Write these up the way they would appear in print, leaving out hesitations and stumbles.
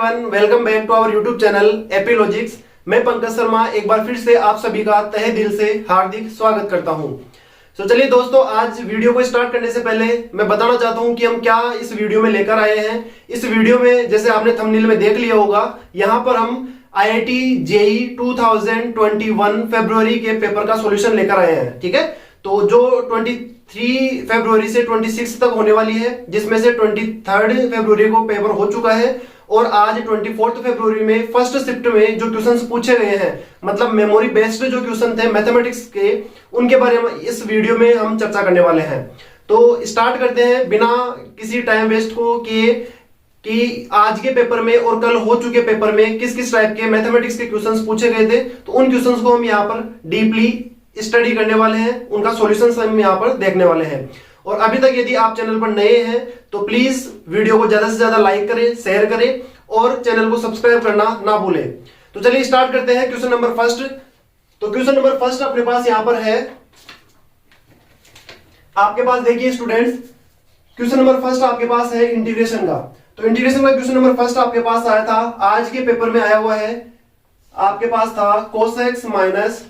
Everyone, welcome back to our YouTube channel Apilogics. मैं पंकज शर्मा एक बार फिर से आप सभी का तहे दिल से हार्दिक स्वागत करता हूं। तो चलिए दोस्तों, आज वीडियो को स्टार्ट करने से पहले मैं बताना चाहता हूं कि हम क्या इस वीडियो में लेकर आए हैं। इस वीडियो में जैसे आपने थंबनेल में देख लिया होगा, यहाँ पर हम IIT JEE 2021 फरवरी के पेपर का सॉल्यूशन लेकर आए हैं। ठीक है, तो जो 23 फरवरी से 26 तक होने वाली है, जिसमें से 23 फरवरी को पेपर हो चुका है और आज 24 फरवरी में फर्स्ट शिफ्ट में जो क्वेश्चंस पूछे गए हैं, मतलब मेमोरी बेस्ड जो क्वेश्चन थे मैथमेटिक्स के, उनके बारे में इस वीडियो में हम चर्चा करने वाले हैं। तो स्टार्ट करते हैं बिना किसी टाइम वेस्ट को किए कि आज के पेपर में और कल हो चुके पेपर में किस किस टाइप के मैथमेटिक्स के क्वेश्चंस पूछे गए थे। तो उन क्वेश्चंस को हम यहाँ पर डीपली स्टडी करने वाले हैं, उनका सॉल्यूशंस हम यहाँ पर देखने वाले हैं। और अभी तक यदि आप चैनल पर नए हैं तो प्लीज वीडियो को ज्यादा से ज्यादा लाइक करें, शेयर करें और चैनल को सब्सक्राइब करना ना भूलें। तो चलिए स्टार्ट करते हैं क्वेश्चन नंबर फर्स्ट। तो क्वेश्चन नंबर फर्स्ट अपने पास यहां पर है, आपके पास देखिए स्टूडेंट्स, क्वेश्चन नंबर फर्स्ट आपके पास है इंटीग्रेशन का। तो इंटीग्रेशन का क्वेश्चन नंबर फर्स्ट आपके पास आया था, आज के पेपर में आया हुआ है। आपके पास था cos x minus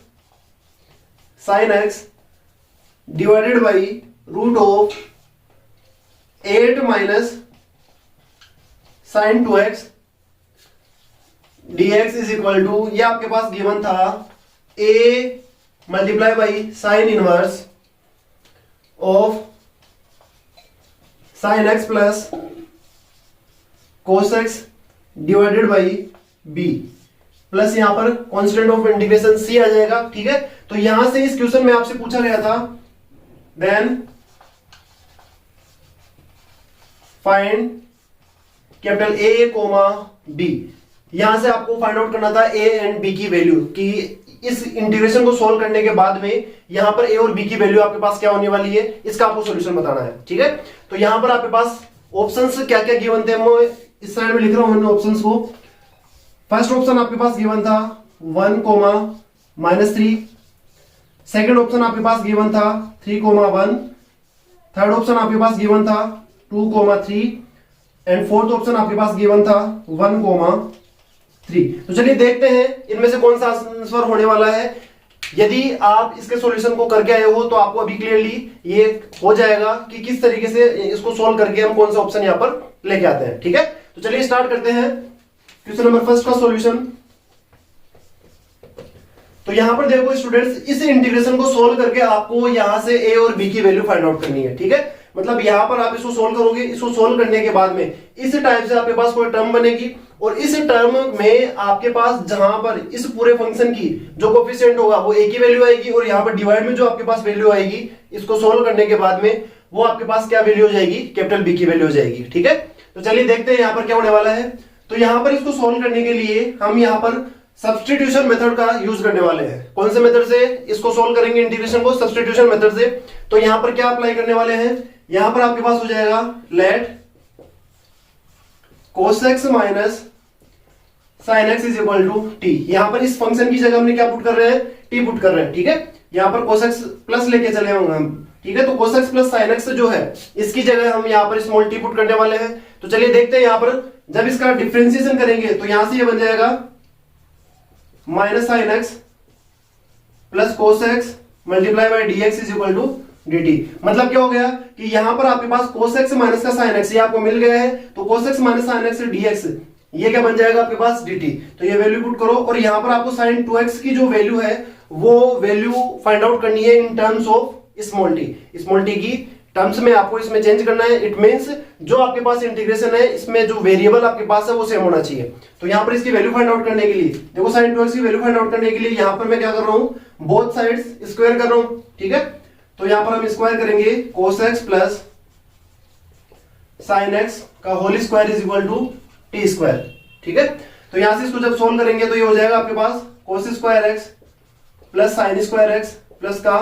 sin x divided by root of 8 minus sin 2x dx is equal to, ये आपके पास गिवन था a multiply by sine inverse of sin x plus cos x divided by b plus यहां पर constant of integration c आ जाएगा। ठीक है, तो यहां से इस क्वेश्चन में आपसे पूछा गया था then find capital A comma B। यहां से आपको फाइंड आउट करना था A एंड B की वैल्यू, कि इस इंटीग्रेशन को सोल्व करने के बाद में यहां पर A और B की वैल्यू आपके पास क्या होने वाली है, इसका आपको सॉल्यूशन बताना है। ठीक है, तो यहां पर आपके पास ऑप्शंस क्या क्या गिवन थे, मैं इस साइड में लिख रहा हूं ऑप्शंस को। फर्स्ट ऑप्शन आपके पास गिवन था 1 कोमा माइनस 3, सेकेंड ऑप्शन आपके पास गिवन था 3 कोमा 1, थर्ड ऑप्शन आपके पास गिवन था 2 कोमा 3 एंड फोर्थ ऑप्शन आपके पास गिवन था 1 कोमा 3। तो चलिए देखते हैं इनमें से कौन सा आंसर होने वाला है। यदि आप इसके सॉल्यूशन को करके आए हो तो आपको अभी क्लियरली ये हो जाएगा कि किस तरीके से इसको सोल्व करके हम कौन सा ऑप्शन यहां पर लेके आते हैं। ठीक है, तो चलिए स्टार्ट करते हैं क्वेश्चन नंबर फर्स्ट का सॉल्यूशन। तो यहां पर देखो स्टूडेंट्स, इस इंटीग्रेशन को सोल्व करके आपको यहां से a और b की वैल्यू फाइंड आउट करनी है। ठीक है, मतलब यहां पर आप इसको सोल्व करोगे, इसको सोल्व करने के बाद में इस टाइप से आपके पास कोई टर्म बनेगी और इस टर्म में आपके पास जहां पर इस पूरे फंक्शन की जो कोफिशिएंट होगा वो a की वैल्यू आएगी और यहां पर डिवाइड में जो आपके पास वैल्यू आएगी, इसको सोल्व करने के बाद में वो आपके पास क्या वैल्यू हो जाएगी, कैपिटल B की वैल्यू हो जाएगी। ठीक है, तो चलिए देखते हैं यहां पर क्या होने वाला है। तो यहां पर इसको सोल्व करने के लिए हम यहां पर सब्स्टिट्यूशन मेथड का यूज करने वाले हैं। कौन से मेथड से इसको सोल्व करेंगे इंटीग्रेशन को? सब्स्टिट्यूशन मेथड से। तो यहां पर क्या अप्लाई करने वाले हैं, यहां पर आपके पास हो जाएगा let cos x minus sin x is equal to t। यहां पर इस फंक्शन की जगह हमने क्या पुट कर रहे हैं, t पुट कर रहे हैं। ठीक है, यहां पर cos x प्लस लेके चले होंगे हम। ठीक है, तो cos x plus sin x जो है इसकी जगह हम यहां पर स्मॉल t पुट करने वाले हैं। तो चलिए देखते हैं यहां पर जब इसका डिफरेंशिएशन करेंगे तो यहां से ये बन जाएगा minus sine x plus cos x multiply by D x is equal to d t. मतलब क्या हो गया कि यहां पर आपके पास कोस एक्स माइनस का साइन एक्स ये आपको मिल गया है, तो cos x minus sine x d x ये क्या बन जाएगा आपके पास डी टी। तो ये वैल्यू पुट करो और यहां पर आपको साइन 2x की जो वैल्यू है वो वैल्यू फाइंड आउट करनी है in terms of small T. Small T की टर्म्स में आपको इसमें चेंज करना है। इट मींस जो आपके पास इंटीग्रेशन है इसमें जो वेरिएबल आपके पास है वो सेम होना चाहिए। तो यहां पर इसकी वैल्यू फाइंड आउट करने के लिए देखो, sin 2x की वैल्यू फाइंड आउट करने के लिए यहां पर मैं क्या कर रहा हूं, बोथ साइड्स स्क्वायर कर रहा हूं। ठीक है, तो यहां पर हम स्क्वायर करेंगे cos x plus sin x का whole square is equal to t square. ठीक है, तो यहां से इसको जब सोल्व करेंगे तो ये हो जाएगा आपके पास cos square x plus sin square x plus का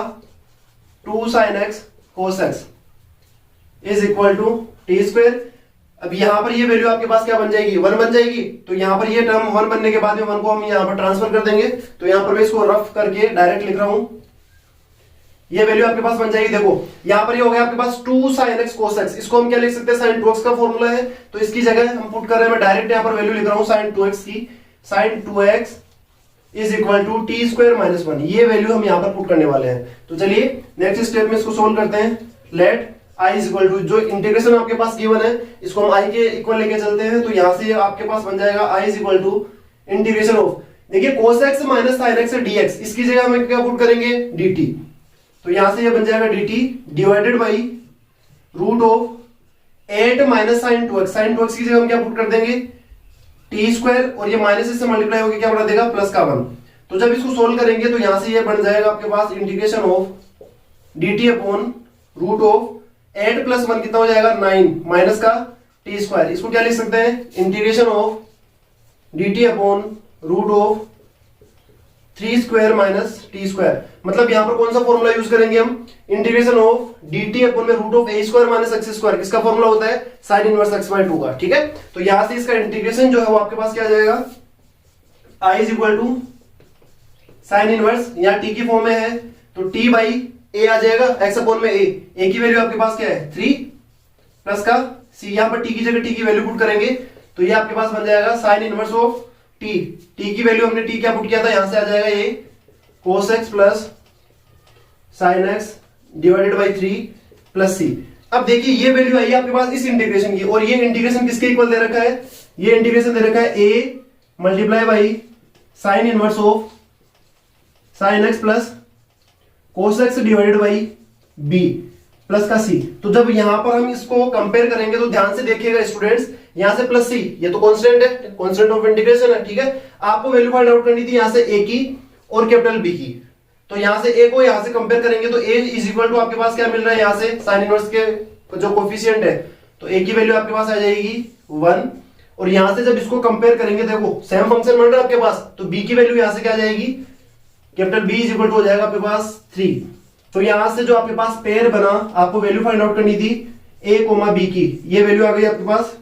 2 sin x cos x is equal to T square. अब यहां पर ये वैल्यू आपके पास क्या बन जाएगी, 1 बन जाएगी। तो यहां पर ये टर्म 1 बनने के बाद में 1 को हम यहां पर ट्रांसफर कर देंगे। तो यहां पर मैं इसको रफ करके डायरेक्ट लिख रहा हूं ये वैल्यू आपके पास बन जाएगी। देखो यहाँ पर ये हो गया आपके पास 2 sin x cos x, इसको हम क्या लिख सकते हैं, sin 2x का फॉर्मूला है, तो इसकी जगह हम पुट कर रहे हैं, मैं डायरेक्ट यहाँ पर वैल्यू लिख रहा हूँ sin 2x की, sin 2x is equal to T square minus 1, ये वैल्यू हम यहाँ पर पुट करने वाले हैं। तो चलिए नेक्स्ट स्टेप में इसको सोल्व करते हैं। Let i is equal to, जो इंटीग्रेशन आपके पास गिवन है इसको हम i के इक्वल लेके चलते हैं, तो यहाँ से आपके पास बन जाएगा i is equal to integration of, देखिए cos x minus sin x dx, इसकी जगह हम क्या पुट करेंगे, dt, तो यहां से ये बन जाएगा dt divided by root of 8 minus sine 2x, sine 2x की जगह हम क्या पुट कर देंगे, टी स्क्वायर, और ये माइनस इससे मल्टीप्लाई होकर क्या बना देगा, प्लस का 1। तो जब इसको सोल्व करेंगे तो यहां से ये बन जाएगा आपके पास integration of dt upon root of 8 plus 1 कितना हो जाएगा, 9 माइनस का टी स्क्वायर, इसको क्या लिख सकते हैं, integration of dt upon root of 3 square minus T square. मतलब यहां पर कौन सा फॉर्मूला यूज करेंगे हम, इंटीग्रेशन ऑफ dt अपॉन में root of a square minus x square, किसका फॉर्मूला होता है, sin इनवर्स x बाय 2 का, ठीक है। तो यहां से इसका इंटीग्रेशन जो है वो आपके पास क्या आ जाएगा, i is equal to sin inverse, यहाँ t की फॉर्म में है तो t बाई a आ जाएगा, x अपॉन में a की वैल्यू आपके पास क्या है 3 प्लस का c, यहाँ पर t की जगह t की वैल्यू पुट करेंगे तो ये आपके पास बन जाएगा sin इनवर्स ऑफ t की वैल्यू हमने t क्या पुट किया था, यहां से आ जाएगा ये cos x plus sin x divided by 3 plus c। अब देखिए ये वैल्यू आई आपके पास इस इंटीग्रेशन की, और ये इंटीग्रेशन किसके इक्वल दे रखा है, ये इंटीग्रेशन दे रखा है a multiply by sin inverse of sin x plus cos x divided by b plus का c। तो जब यहां पर हम इसको कंपेयर करेंगे तो ध्यान से देखिएगा स्टूडेंट्स, यहां से प्लस c, ये तो कांस्टेंट है, कांस्टेंट ऑफ इंटीग्रेशन है, ठीक है। आपको वैल्यू फाइंड आउट करनी थी यहां से a की और कैपिटल B की, तो यहां से a को यहां से कंपेयर करेंगे तो a इज इक्वल टू आपके पास क्या मिल रहा है, यहां से साइन इनवर्स के जो कोफिशिएंट है, तो a की वैल्यू आपके पास आ जाएगी 1, और यहां से जब इसको कंपेयर करेंगे, देखो सेम फंक्शन बन रहा है आपके पास, तो b की वैल्यू यहां से क्या आ जाएगी, capital B is equal to हो जाएगा आपके पास 3। तो यहां से जो आपके पास पेयर बना, आपको वैल्यू फाइंड आउट करनी थी a b की, ये वैल्यू आ गई आपके पास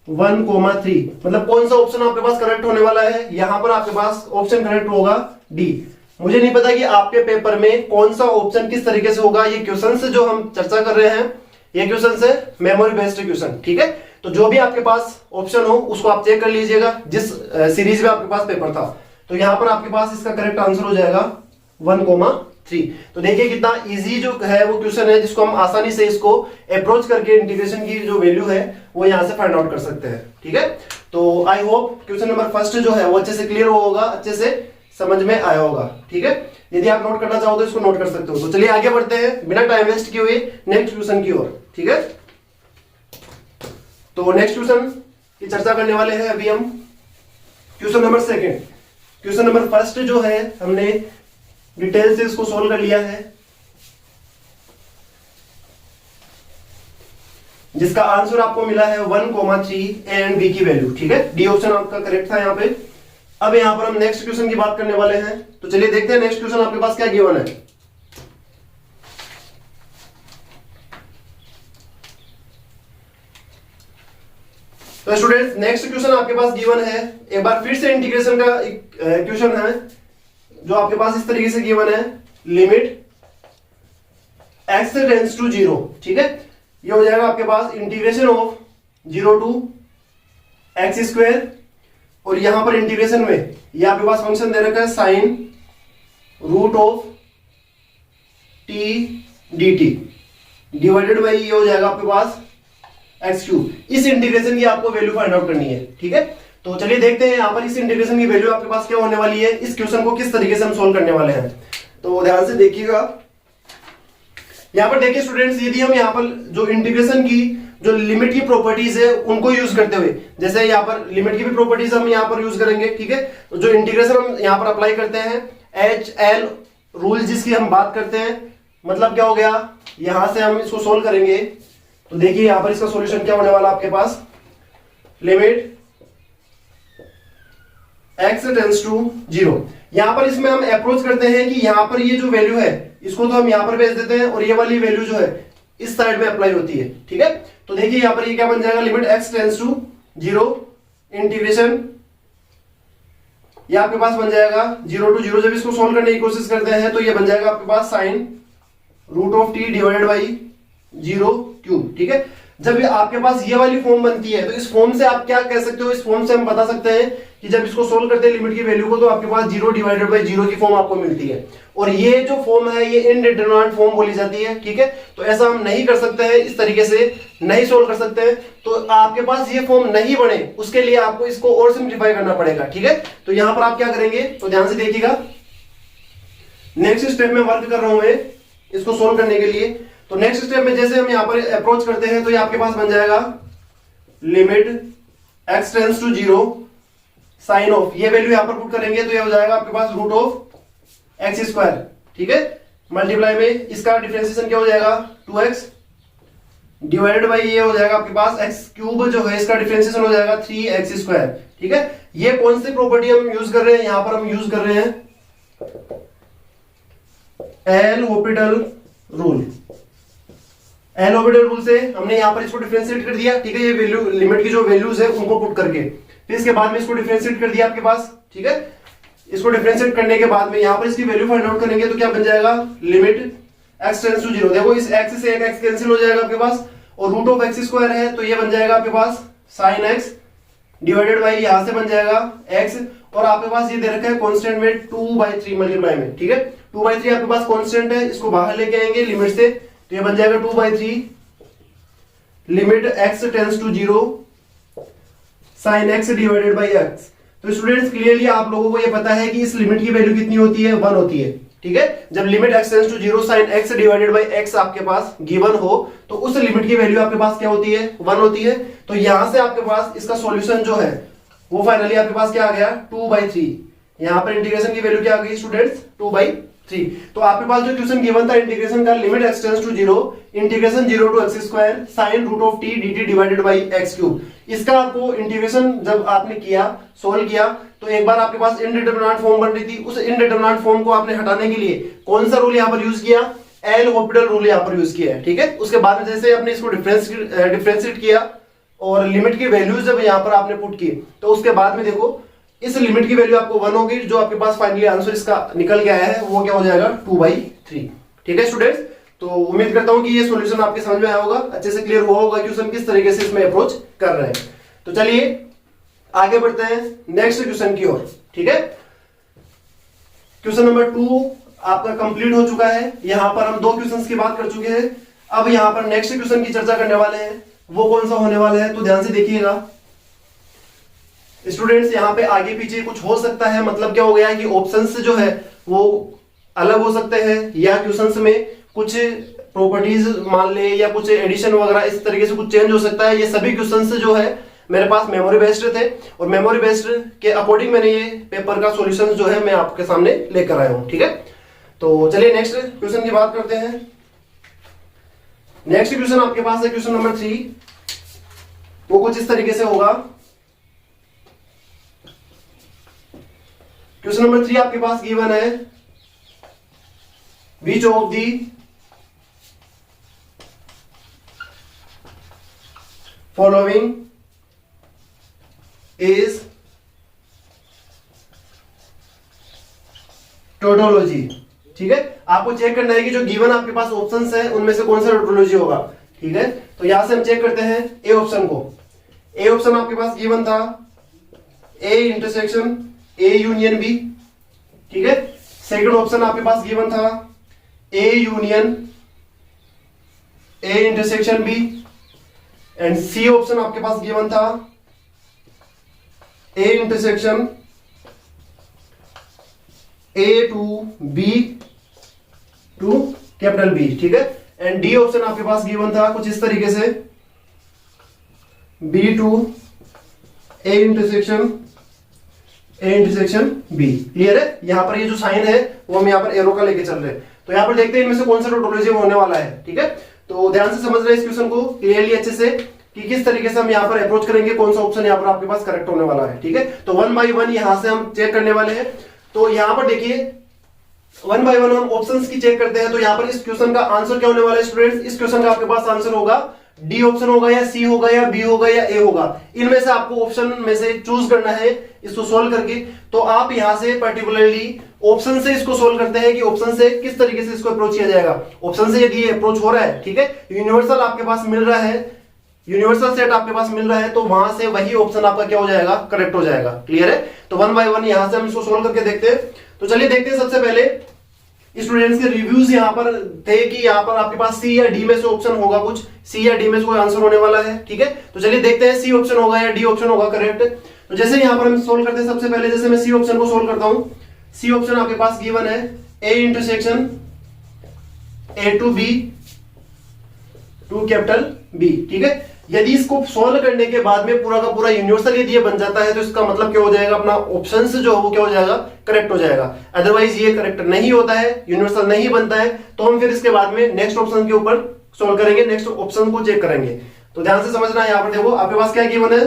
1,3। मतलब कौन सा ऑप्शन आपके पास करेक्ट होने वाला है, यहां पर आपके पास ऑप्शन करेक्ट होगा डी। मुझे नहीं पता कि आपके पेपर में कौन सा ऑप्शन किस तरीके से होगा, ये क्वेश्चन से जो हम चर्चा कर रहे हैं ये क्वेश्चन से मेमोरी बेस्ड क्वेश्चन, ठीक है। तो जो भी आपके पास ऑप्शन हो उसको आप चेक कर लीजिएगा जिस सीरीज में आपके पास पेपर था। तो यहां पर आपके पास इसका करेक्ट आंसर हो जाएगा 1,3। तो देखिए कितना इजी जो है वो क्वेश्चन है, जिसको हम आसानी से इसको अप्रोच करके इंटीग्रेशन की जो वैल्यू है वो यहां से फाइंड आउट कर सकते हैं, ठीक है। तो I hope question number first जो है वो अच्छे से क्लियर होगा, अच्छे से समझ में आया होगा, ठीक है। यदि आप नोट करना चाहो तो इसको नोट कर सकते हो। तो चलिए आगे बढ़ते हैं बिना टाइम वेस्ट किए हुए नेक्स्ट क्वेश्चन की ओर, ठीक है। तो नेक्स्ट क्वेश्चन की चर्चा करने वाले हैं अभी हम question number second. Question number first जो है हमने डिटेल से इसको सोल्व कर लिया है, जिसका आंसर आपको मिला है 1,3 ए एंड बी की वैल्यू, ठीक है। डी ऑप्शन आपका करेक्ट था यहाँ पे। अब यहाँ पर हम नेक्स्ट क्वेश्चन की बात करने वाले हैं, तो चलिए देखते हैं नेक्स्ट क्वेश्चन आपके पास क्या गिवन है। तो स्टूडेंट्स नेक्स्ट क्वेश्चन आपके पास गिवन है, एक बार फिर से इंटीग्रेशन का क्वेश्चन है जो आपके पास इस तरीके से गिवन है, लिमिट x टेंड्स टू 0, ठीक है। ये हो जाएगा आपके पास integration of 0 to x square, और यहां पर इंटीग्रेशन में ये आपके पास फंक्शन दे रखा है sine root of t dt divided by ये हो जाएगा आपके पास x3। इस इंटीग्रेशन की आपको वैल्यू फाइंड आउट करनी है, ठीक है। तो चलिए देखते हैं यहाँ पर इस इंटीग्रेशन की वैल्यू आपके पास क्या होने वाली है, इस क्वेश्चन को किस तरीके से हम सोल्व करने वाले हैं। तो ध्यान से देखिएगा, यहाँ पर देखिए स्टूडेंट्स, यदि हम यहाँ पर जो इंटीग्रेशन की जो लिमिट की प्रॉपर्टीज है उनको यूज करते हुए, जैसे यहाँ पर लिमिट की भी प्रॉपर्टीज हम यहाँ पर यूज करेंगे, ठीक है। तो जो इंटीग्रेशन हम यहाँ पर अप्लाई करते हैं, HL रूल जिसकी हम बात करते हैं, मतलब क्या हो गया, यहां से हम इसको सोल्व करेंगे तो देखिए यहाँ पर इसका सॉल्यूशन क्या होने वाला आपके पास, लिमिट x टेंड्स टू 0। यहां पर इसमें हम अप्रोच करते हैं कि यहां पर ये जो वैल्यू है इसको तो हम यहां पर भेज देते हैं, और ये वाली वैल्यू जो है इस साइड में अप्लाई होती है, ठीक है। तो देखिए यहां पर ये क्या बन जाएगा, limit x tends to 0 integration, ये आपके पास बन जाएगा 0 टू 0। जब इसको सोल्व करने की कोशिश करते हैं तो ये बन जाएगा आपके पास sine root of T divided by 0 cube. ठीक है, जब ये आपके पास ये वाली फॉर्म बनती है तो इस फॉर्म से आप क्या कह सकते हो, इस फॉर्म से हम बता सकते हैं कि जब इसको सोल्व करते हैं लिमिट की वैल्यू को तो आपके पास 0 डिवाइडेड बाई 0 की फॉर्म आपको मिलती है। और ये जो फॉर्म है ये इनडिटरमिनेट फॉर्म बोली जाती है। ठीक है, तो ऐसा हम नहीं कर सकते हैं, इस तरीके से नहीं सोल्व कर सकते हैं। तो आपके पास ये फॉर्म नहीं बने उसके लिए आपको इसको और सिंप्लीफाई करना पड़ेगा। ठीक है, तो यहां पर आप क्या करेंगे तो ध्यान से देखिएगा, नेक्स्ट स्टेप में वर्क कर रहा हूं मैं इसको सोल्व करने के लिए। तो नेक्स्ट स्टेप में जैसे हम यहां पर अप्रोच करते हैं तो ये आपके पास बन जाएगा limit x tends to 0 sine of, ये वैल्यू यहां पर पुट करेंगे तो ये हो जाएगा आपके पास रूट ऑफ एक्स स्क्वायर। ठीक है, मल्टीप्लाई में इसका डिफरेंशिएशन क्या हो जाएगा 2x डिवाइडेड बाई ये हो जाएगा आपके पास x क्यूब जो है इसका डिफरेंशिएशन हो जाएगा 3x स्क्वायर। ठीक है, ये कौन सी प्रॉपर्टी हम यूज कर रहे हैं, यहां पर हम यूज कर रहे हैं L Hôpital rule. L Hôpital rule से हमने यहां पर इसको डिफरेंशिएट कर दिया। ठीक है, ये वैल्यू लिमिट की जो वैल्यूज है उनको पुट करके फिर इसके बाद में इसको डिफरेंशिएट कर दिया आपके पास। ठीक है, इसको डिफरेंशिएट करने के बाद में यहां पर इसकी वैल्यू फाइंड आउट करेंगे तो क्या बन जाएगा लिमिट x टेंड्स टू 0। देखो इस x से एक x कैंसिल हो जाएगा आपके पास और रूट ऑफ x स्क्वायर है तो ये बन जाएगा आपके पास sin x डिवाइडेड बाई यहां से बन जाएगा x और आपके पास ये दे रखा है कांस्टेंट में 2/3 मल्टीप्लाई में। ठीक है, 2/3 आपके पास कांस्टेंट है, इसको बाहर लेके आएंगे लिमिट से तो ये बन जाएगा 2/3 limit x tends to 0 sin x divided by x। तो स्टूडेंट्स क्लियरली आप लोगों को ये पता है कि इस लिमिट की वैल्यू कितनी होती है 1 होती है। ठीक है, जब limit x tends to 0 sin x divided by x आपके पास गिवन हो तो उस लिमिट की वैल्यू आपके पास क्या होती है 1 होती है। तो यहां से आपके पास इसका सॉल्यूशन जो है वो फाइनली आपके पास क्या आ गया 2/3। यहां पर इंटीग्रेशन की वैल्यू क्या आ गई स्टूडेंट्स 2/3। तो आपके पास जो क्वेश्चन गिवन था इंटीग्रेशन का limit x tends to 0 integration 0 to x square sin root of t dt divided by x cube. इसका आपको इंटीग्रेशन जब आपने किया सोल्व किया तो एक बार आपके पास इनडिटरमिनेट फॉर्म बन रही थी, उस इनडिटरमिनेट फॉर्म को आपने हटाने के लिए कौन सा रूल यहां पर यूज किया एल हॉपिटल रूल यहां पर यूज किया है। ठीक है, उसके बाद में जैसे आपने इसको डिफरेंशिएट किया और लिमिट की वैल्यूज जब यहां पर आपने पुट की तो उसके बाद में देखो इस लिमिट की वैल्यू आपको 1 होगी, जो आपके पास फाइनली आंसर इसका निकल के आया है वो क्या हो जाएगा 2/3। ठीक है स्टूडेंट्स, तो उम्मीद करता हूं कि ये सॉल्यूशन आपके समझ में आया होगा, अच्छे से क्लियर हुआ होगा क्वेश्चन किस तरीके से इसमें अप्रोच कर रहे हैं। तो चलिए आगे बढ़ते हैं नेक्स्ट क्वेश्चन की ओर। ठीक है, क्वेश्चन नंबर 2 आपका कंप्लीट हो चुका है। यहां पर हम 2 क्वेश्चंस की बात कर चुके हैं, अब यहां पर नेक्स्ट क्वेश्चन की चर्चा करने वाले हैं, वो कौन सा होने वाला है तो ध्यान से देखिएगा स्टूडेंट्स। यहां पे आगे पीछे कुछ हो सकता है, मतलब क्या हो गया कि ऑप्शंस जो है वो अलग हो सकते हैं या क्वेश्चंस में कुछ प्रॉपर्टीज मान ले या कुछ एडिशन वगैरह इस तरीके से कुछ चेंज हो सकता है। ये सभी क्वेश्चंस जो है मेरे पास मेमोरी बेस्ड थे और मेमोरी बेस्ड के अकॉर्डिंग मैंने ये पेपर का सॉल्यूशन जो है मैं आपके सामने लेकर आया हूं। ठीक है, तो चलिए नेक्स्ट क्वेश्चन की बात करते हैं। नेक्स्ट क्वेश्चन आपके पास है क्वेश्चन नंबर 3, वो कुछ इस तरीके से होगा। क्वेश्चन नंबर 3 आपके पास गिवन है which of the following is tautology. ठीक है, आपको चेक करना है कि जो गिवन आपके पास ऑप्शंस है उनमें से कौन सा टोटोलॉजी होगा। ठीक है, तो यहां से हम चेक करते हैं ए ऑप्शन को। ए ऑप्शन आपके पास गिवन था A intersection A union B. ठीक है, सेकंड ऑप्शन आपके पास गिवन था A union A intersection B and C option आपके पास गिवन था A intersection A to B to capital B. ठीक है, एंड डी ऑप्शन आपके पास गिवन था कुछ इस तरीके से B to A intersection B. Clear है, यहां पर ये जो साइन है वो हम यहां पर एरो का लेके चल रहे हैं। तो यहां पर देखते हैं इनमें से कौन सा टोटोलॉजी होने वाला है। ठीक है, तो ध्यान से समझ रहे हैं इस क्वेश्चन को क्लियरली अच्छे से कि किस तरीके से हम यहां पर अप्रोच करेंगे, कौन सा ऑप्शन यहां पर आपके पास करेक्ट होने वाला है। ठीक है, तो 1 बाय 1 यहां से हम चेक करने वाले हैं। तो यहां पर देखिए 1 बाय 1 हम ऑप्शंस की चेक करते हैं। तो यहां पर इस क्वेश्चन का आंसर क्या होने वाला है स्टूडेंट्स, इस क्वेश्चन का आपके पास आंसर होगा डी ऑप्शन होगा या सी होगा या बी होगा या ए होगा। इनमें से आपको ऑप्शन में से चूज करना है इसको सोल्व करके। तो आप यहां से पर्टिकुलरली ऑप्शन से इसको सोल्व करते हैं कि ऑप्शन से किस तरीके से इसको अप्रोच किया जाएगा। ऑप्शन से यदि अप्रोच हो रहा है, ठीक है, यूनिवर्सल आपके पास मिल रहा है, यूनिवर्सल सेट आपके पास मिल रहा है, तो वहां से वही ऑप्शन आपका क्या हो जाएगा, करेक्ट हो जाएगा। क्लियर है? तो वन बाय वन यहां से हम इसको सोल्व करके देखते हैं। तो चलिए देखते हैं। सबसे पहले स्टूडेंट्स के रिव्यूज यहां पर थे कि यहां पर आपके पास सी या डी में से ऑप्शन होगा, कुछ सी या डी में से कोई आंसर होने वाला है। ठीक है, तो चलिए देखते हैं सी ऑप्शन होगा या डी ऑप्शन होगा करेक्ट। तो जैसे यहां पर हम सोल्व करते हैं, सबसे पहले जैसे मैं सी ऑप्शन को सोल्व करता हूं, सी ऑप्शन आपके पास गिवन है A intersection A to B to capital B. ठीक है, यदि इसको सोल्व करने के बाद में पूरा का पूरा यूनिवर्सल यदि ये बन जाता है तो इसका मतलब क्या हो जाएगा, अपना ऑप्शन से जो है वो क्या हो जाएगा, करेक्ट हो जाएगा। अदरवाइज ये करेक्ट नहीं होता है, यूनिवर्सल नहीं बनता है, तो हम फिर इसके बाद में नेक्स्ट ऑप्शन के ऊपर सोल्व करेंगे, नेक्स्ट ऑप्शन को चेक करेंगे। तो ध्यान से समझना है। यहाँ पर देखो आपके पास क्या गिवन है,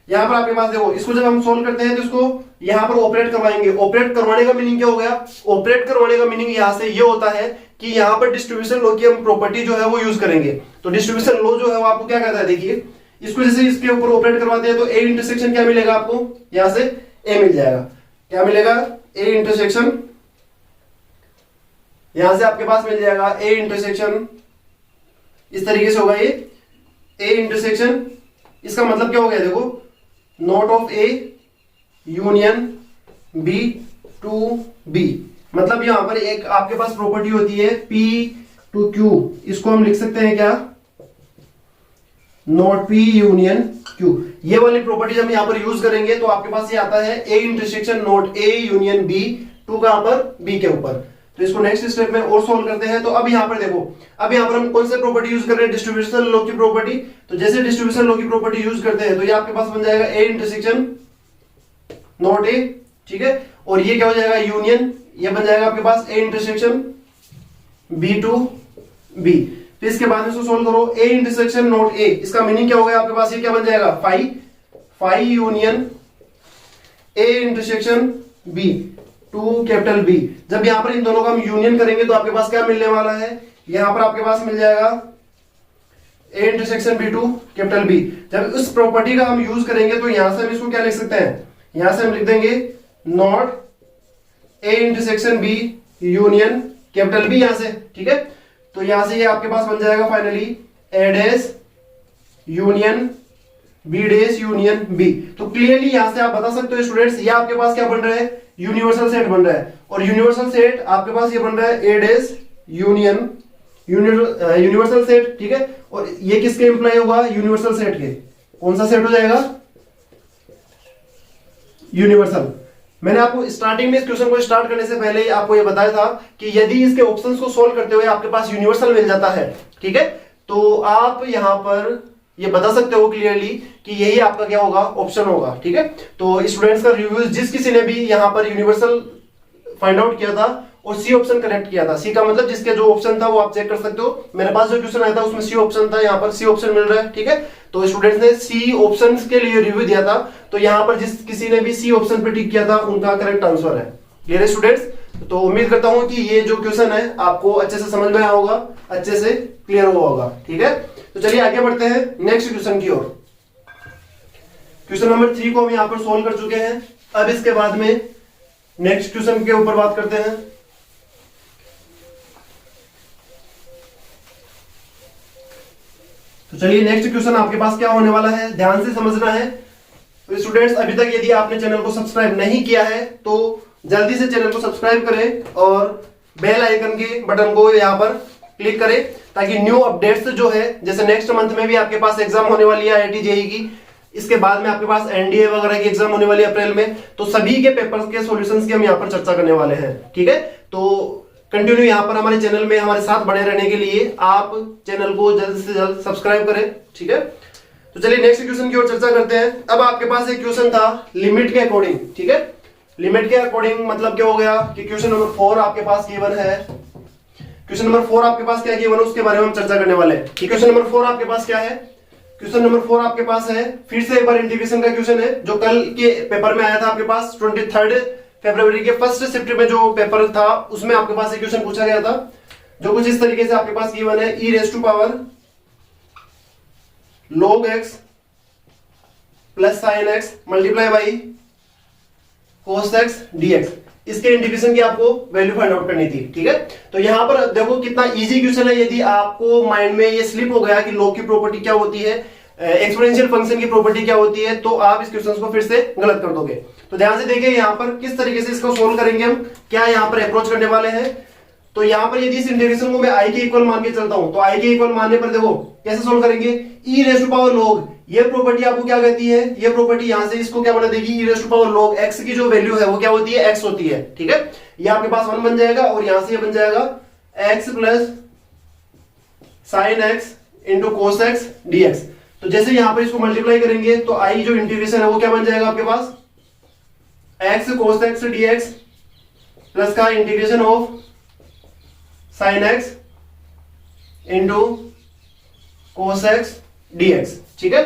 यहाँ पर आपके पास देखो, इसको जब हम सोल्व करते हैं तो इसको यहाँ पर ऑपरेट करवाएंगे। ऑपरेट करवाने का मीनिंग क्या हो गया, ऑपरेट करवाने का मीनिंग यहाँ से ये होता है कि यहाँ पर डिस्ट्रीब्यूशन लॉ की हम प्रॉपर्टी जो है वो यूज करेंगे। तो डिस्ट्रीब्यूशन लॉ जो है वो आपको क्या कहता है, देखिए इसको जैसे इसके ऊपर ऑपरेट करवाते हैं तो ए इंटरसेक्शन क्या मिलेगा आपको, यहां से ए मिल जाएगा। क्या मिलेगा, ए इंटरसेक्शन, यहां से आपके पास मिल जाएगा ए इंटरसेक्शन, इस तरीके से होगा ये ए इंटरसेक्शन। इसका मतलब क्या हो गया, देखो not of A union B to B, मतलब यहां पर एक आपके पास प्रॉपर्टी होती है P टू Q, इसको हम लिख सकते हैं क्या, नॉट P यूनियन Q। ये वाली प्रॉपर्टी जब यहां पर यूज करेंगे तो आपके पास ये आता है A intersection not A union B to कहां पर, बी के ऊपर। तो इसको नेक्स्ट स्टेप में और सोल्व करते हैं। तो अब यहां पर देखो, अब यहां पर हम कौन सा प्रॉपर्टी यूज कर रहे हैं, डिस्ट्रीब्यूशन लॉ की प्रॉपर्टी। तो जैसे डिस्ट्रीब्यूशन लॉ की प्रॉपर्टी यूज करते हैं तो ये आपके पास बन जाएगा ए इंटरसेक्शन नॉट ए, ठीक है, और ये क्या हो जाएगा, यूनियन, ये बन जाएगा आपके पास A intersection B to B. फिर इसके बाद में इसको सोल्व करो, ए इंटरसेक्शन नॉट ए, इसका मीनिंग क्या हो गया आपके पास, ये क्या बन जाएगा, phi, phi union A intersection B to capital B. जब यहां पर इन दोनों का हम यूनियन करेंगे तो आपके पास क्या मिलने वाला है, यहां पर आपके पास मिल जाएगा A intersection B to capital B. जब इस प्रॉपर्टी का हम यूज करेंगे तो यहां से हम इसको क्या लिख सकते हैं, यहां से हम लिख देंगे not A intersection B union capital B यहां से। ठीक है, तो यहां से ये आपके पास बन जाएगा finally A dash union B dash union B. तो क्लियरली यहां से आप बता सकते हो स्टूडेंट्स, ये आपके पास क्या बन रहा है, यूनिवर्सल सेट बन रहा है। और यूनिवर्सल सेट आपके पास ये बन रहा है ए डैश यूनियन यूनिवर्सल सेट। ठीक है, और ये किसके इंप्लाई होगा, यूनिवर्सल सेट के। कौन सा सेट हो जाएगा, यूनिवर्सल। मैंने आपको स्टार्टिंग में इस क्वेश्चन को स्टार्ट करने से पहले ही आपको ये बताया था कि यदि इसके ऑप्शंस को सोल्व करते हुए आपके पास यूनिवर्सल मिल जाता है, ठीक है, तो आप यहां पर ये बता सकते हो क्लियरली कि यही आपका क्या होगा, ऑप्शन होगा। ठीक है, तो स्टूडेंट्स का रिव्यू, जिस किसी ने भी यहां पर यूनिवर्सल फाइंड आउट किया था और सी ऑप्शन करेक्ट किया था, सी का मतलब जिसके जो ऑप्शन था वो आप चेक कर सकते हो। मेरे पास जो क्वेश्चन आया था उसमें सी ऑप्शन था, यहाँ पर सी ऑप्शन मिल रहा है। ठीक है, तो स्टूडेंट्स ने सी ऑप्शन के लिए रिव्यू दिया था, तो यहाँ पर जिस किसी ने भी सी ऑप्शन पे टिक किया था उनका करेक्ट आंसर है। क्लियर है स्टूडेंट्स? तो उम्मीद करता हूं कि ये जो क्वेश्चन है आपको अच्छे से समझ में आया होगा, अच्छे से क्लियर हुआ होगा। ठीक है, तो चलिए आगे बढ़ते हैं नेक्स्ट क्वेश्चन की ओर। क्वेश्चन नंबर 3 को हम यहाँ पर सोल्व कर चुके हैं। अब इसके बाद में नेक्स्ट क्वेश्चन के ऊपर बात करते हैं। तो चलिए नेक्स्ट क्वेश्चन आपके पास क्या होने वाला है, ध्यान से समझना है। तो स्टूडेंट्स अभी तक यदि आपने चैनल को सब्सक्राइब नहीं किया है तो जल्दी से चैनल को सब्सक्राइब करें और बेल आइकन के बटन को यहां पर क्लिक करें, ताकि न्यू अपडेट्स जो है, जैसे नेक्स्ट मंथ में भी आपके पास एग्जाम होने वाली है IIT JEE की, इसके बाद में आपके पास NDA वगैरह की एग्जाम होने वाली है अप्रैल में, तो सभी के पेपर्स के सॉल्यूशंस की हम यहाँ पर चर्चा करने वाले हैं। ठीक है, तो कंटिन्यू यहाँ पर हमारे चैनल में हमारे साथ बने रहने के लिए आप चैनल को जल्द से जल्द सब्सक्राइब करें। ठीक है, तो चलिए नेक्स्ट क्वेश्चन की ओर चर्चा करते हैं। अब आपके पास एक क्वेश्चन था लिमिट के अकॉर्डिंग। ठीक है, लिमिट के अकॉर्डिंग मतलब क्या हो गया कि क्वेश्चन नंबर 4 आपके पास गिवन है। क्वेश्चन नंबर 4 आपके पास क्या गिवन है उसके बारे में हम चर्चा करने वाले हैं। क्वेश्चन नंबर 4 आपके पास क्या है, क्वेश्चन नंबर 4 आपके पास है, फिर से एक बार इंटीग्रेशन का क्वेश्चन है जो कल के पेपर में आया था आपके पास 23 फरवरी के फर्स्ट शिफ्ट में जो पेपर था उसमें आपके पास एक क्वेश्चन पूछा गया था, जो कुछ इस तरीके से आपके पास गिवन है, e⁻⁴ log x plus sin x multiply by cos x dx। इसके इंटीग्रेशन की आपको वैल्यू फाइंड आउट करनी थी। ठीक है, तो यहां पर देखो कितना इजी क्वेश्चन है। यदि आपको माइंड में ये स्लिप हो गया कि लॉग की प्रॉपर्टी क्या होती है, एक्सपोनेंशियल फंक्शन की प्रॉपर्टी क्या होती है, तो आप इस क्वेश्चन को फिर से गलत कर दोगे। तो ध्यान से देखिए यहाँ पर किस तरीके से इसको सोल्व करेंगे हम, क्या यहाँ पर अप्रोच करने वाले हैं। तो यहाँ पर यदि इस इंटीग्रेशन को मैं आई के इक्वल मान के चलता हूं, तो आई के इक्वल मानने पर देखो कैसे सोल्व करेंगे, e raise to power log, ये प्रॉपर्टी आपको क्या कहती है, ये प्रॉपर्टी यहां से इसको क्या बना देगी, e raise to power log X की जो वैल्यू है वो क्या होती है, एक्स होती है। ठीक है, ये आपके पास 1 बन जाएगा और यहां से ये बन जाएगा X plus sine x into cos x dx. तो जैसे यहां पर इसको मल्टीप्लाई करेंगे तो आई जो इंटीग्रेशन है वो क्या बन जाएगा आपके पास, x cos x dx plus का integration of sine x into cos x dx. ठीक है,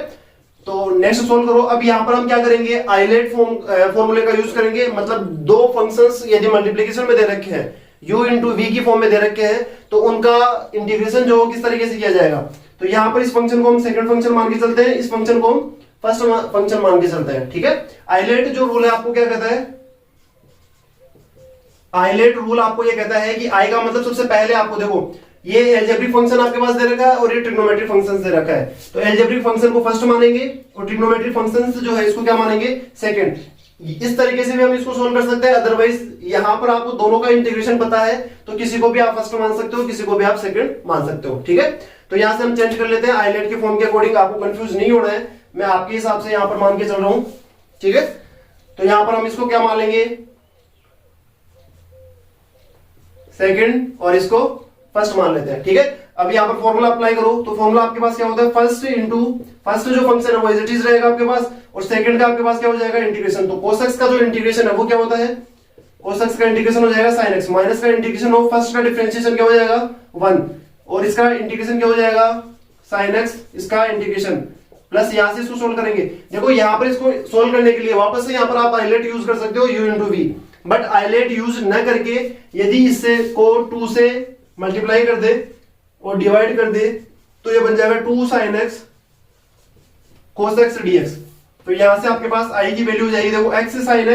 तो नेक्स्ट सोल्व करो। अब यहां पर हम क्या करेंगे, आइलेट फॉर्मूले का यूज करेंगे। मतलब दो फंक्शंस यदि मल्टीप्लिकेशन में दे रखे हैं, u इंटू वी की फॉर्म में दे रखे हैं, तो उनका इंटीग्रेशन जो किस तरीके से किया जाएगा। तो यहां पर इस फंक्शन को हम सेकंड फंक्शन मान के चलते हैं, इस फंक्शन को हम फर्स्ट फंक्शन मान के चलते हैं। ठीक है, आइलेट जो रूल है आपको क्या कहता है, आइलेट रूल आपको ये कहता है कि आई का मतलब सबसे पहले आपको देखो ये एल्जेब्रिक फंक्शन आपके पास दे रखा है और ये ट्रिग्नोमेट्रिक फंक्शन दे रखा है। तो एल्जेब्रिक फंक्शन को फर्स्ट मानेंगे और ट्रिग्नोमेट्रिक फंक्शन जो है इसको क्या मानेंगे, सेकंड। इस तरीके से भी हम इसको सोल्व कर सकते हैं। अदरवाइज यहां पर आपको दोनों का इंटीग्रेशन पता है तो किसी को भी आप फर्स्ट मान सकते हो, किसी को भी आप सेकंड मान सकते हो। ठीक है, तो यहां से हम चेंज कर लेते हैं आइलेट के फॉर्म के अकॉर्डिंग। आपको कंफ्यूज नहीं होना है, मैं आपके हिसाब से यहां पर मान के चल रहा हूं। ठीक है, तो यहां पर हम इसको क्या मान लेंगे, सेकंड, और इसको फर्स्ट मान लेते हैं। ठीक है, अब यहां पर फॉर्मूला अप्लाई करो तो फॉर्मूला आपके पास क्या होता है, फर्स्ट इंटू फर्स्ट जो फंक्शन है वो एज इट इज रहेगा आपके पास, और सेकंड का आपके पास क्या हो जाएगा, इंटीग्रेशन। तो cos x का जो इंटीग्रेशन है वो क्या होता है, cos x का इंटीग्रेशन हो जाएगा sin x, माइनस का इंटीग्रेशन ऑफ फर्स्ट का डिफरेंशिएशन क्या हो जाएगा 1, और इसका इंटीग्रेशन क्या हो जाएगा sin x, इसका इंटीग्रेशन प्लस यहां से इसको सोल्व करेंगे। देखो यहां पर इसको सोल्व करने के लिए वापस से यहां पर आप आइलेट यूज कर सकते हो u into V, but ILATE use न करके यदि इससे को 2 से मल्टीप्लाई कर दे और डिवाइड कर दे तो ये बन जाएगा 2 sin x cos x dx। तो यहां से आपके पास i की वैल्यू हो जाएगी, देखो x sin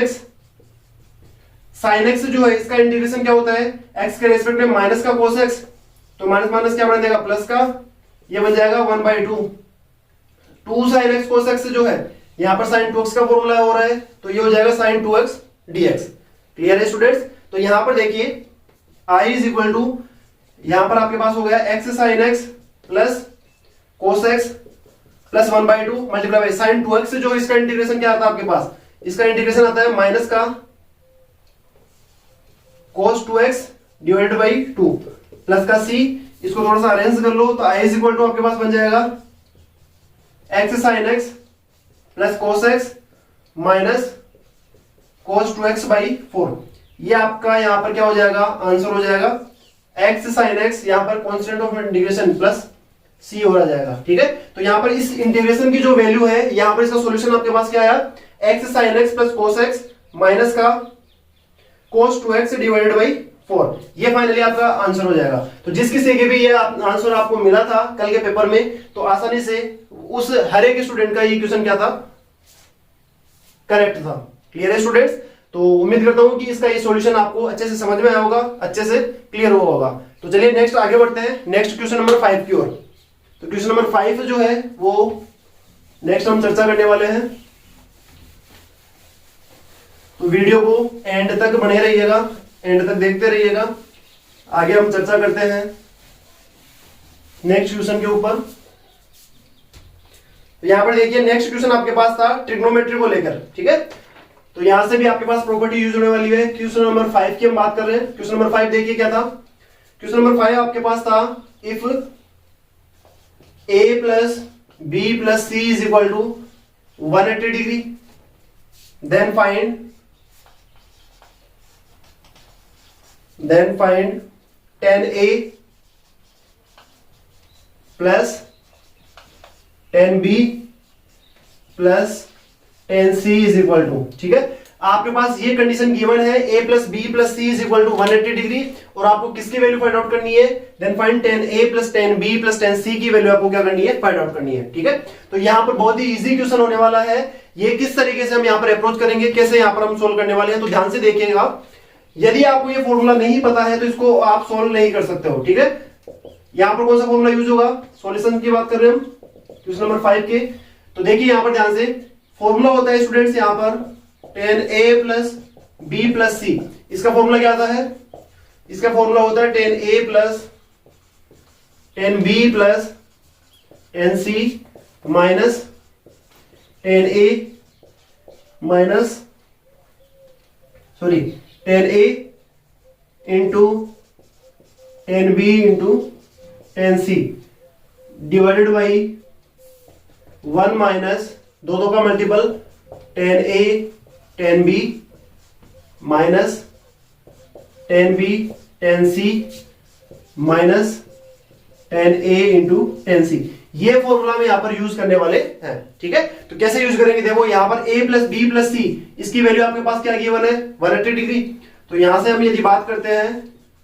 x जो है इसका इंटीग्रेशन क्या होता है, x के रेस्पेक्ट में माइनस का cos x, तो माइनस माइनस क्या बन जाएगा प्लस का, ये बन जाएगा 1/2। 2 sin x cos x जो है यहां पर sin 2x का फॉर्मूला हो रहा है, तो ये हो जाएगा sin 2x dx। क्लियर है स्टूडेंट्स। तो यहां पर देखिए i इज इक्वल टू, यहां पर आपके पास हो गया x sin x plus cos x plus 1/2 multiply by sin 2x, जो इसका इंटीग्रेशन क्या आता है आपके पास, इसका इंटीग्रेशन आता है माइनस का cos 2x divided by 2 plus का c, इसको थोड़ा सा अरेंज कर लो तो i इज इक्वल टू आपके पास बन जाएगा x sin x plus cos x minus cos 2x by 4। ये आपका यहां पर क्या हो जाएगा, आंसर हो जाएगा x sin x, यहां पर constant of integration plus c हो जाएगा। ठीक है, तो यहां पर इस इंटीग्रेशन की जो वैल्यू है, यहां पर इसका सॉल्यूशन आपके पास क्या आया, x sin x plus cos x minus का cos 2x डिवाइडेड बाई 4, ये फाइनली आपका आंसर हो जाएगा। तो जिस किसी के भी ये आंसर आपको मिला था कल के पेपर में, तो आसानी से उस हर एक स्टूडेंट का ये क्वेश्चन क्या था, करेक्ट था। क्लियर है स्टूडेंट्स। तो उम्मीद करता हूं कि इसका ये सॉल्यूशन आपको अच्छे से समझ में आया होगा, अच्छे से क्लियर हुआ होगा। तो चलिए नेक्स्ट आगे बढ़ते हैं, नेक्स्ट क्वेश्चन नंबर 5 की ओर। तो क्वेश्चन नंबर 5 जो है वो नेक्स्ट हम चर्चा करने वाले हैं, तो वीडियो को एंड तक बने रहिएगा, एंड तक देखते रहिएगा। आगे हम चर्चा करते हैं नेक्स्ट क्वेश्चन के ऊपर। तो यहां पर देखिए नेक्स्ट क्वेश्चन आपके पास था ट्रिग्नोमेट्री को लेकर। ठीक है, तो यहां से भी आपके पास प्रॉपर्टी यूज होने वाली है। क्वेश्चन नंबर 5 की हम बात कर रहे हैं। क्वेश्चन नंबर 5 देखिए क्या था, क्वेश्चन नंबर 5 आपके पास था, if a plus b plus c is equal to 180 degree, then find tan a plus tan b plus tan c is equal to. ठीक है, आपके पास ये कंडीशन गिवन है, a plus B plus C is equal to 180 degree, और आपको किसकी value find out करनी है, then find tan a plus tan b plus tan c की वैल्यू आपको क्या करनी है, फाइंड आउट करनी है। ठीक है, तो यहाँ पर बहुत ही इजी क्वेश्चन होने वाला है। ये किस तरीके से हम यहाँ पर अप्रोच करेंगे, कैसे यहाँ पर हम सोल्व करने वाले हैं, तो ध्यान से देखिएगा। यदि आपको ये फॉर्मूला नहीं पता है तो इसको आप सोल्व नहीं कर सकते हो, ठीक है। यहां पर कौन सा फॉर्मूला यूज होगा, सॉल्यूशन की बात कर रहे हैं हम क्वेश्चन नंबर 5 के। तो देखिए यहां पर ध्यान से फॉर्मूला होता है स्टूडेंट्स, यहां पर tan a plus B plus C. इसका फॉर्मूला क्या आता है, इसका फॉर्मूला होता है tan a plus tan b plus tan c minus tan a minus tan a into tan b into tan c divided by 1 minus दो का multiple tan a tan b minus tan b tan c minus tan a into tan c। ये formula हम यहां पर use करने वाले हैं, ठीक है। तो कैसे यूज करेंगे, देखो यहां पर a प्लस बी प्लस सी, इसकी वैल्यू आपके पास क्या गिवन है 180 डिग्री। तो यहां से हम यदि बात करते हैं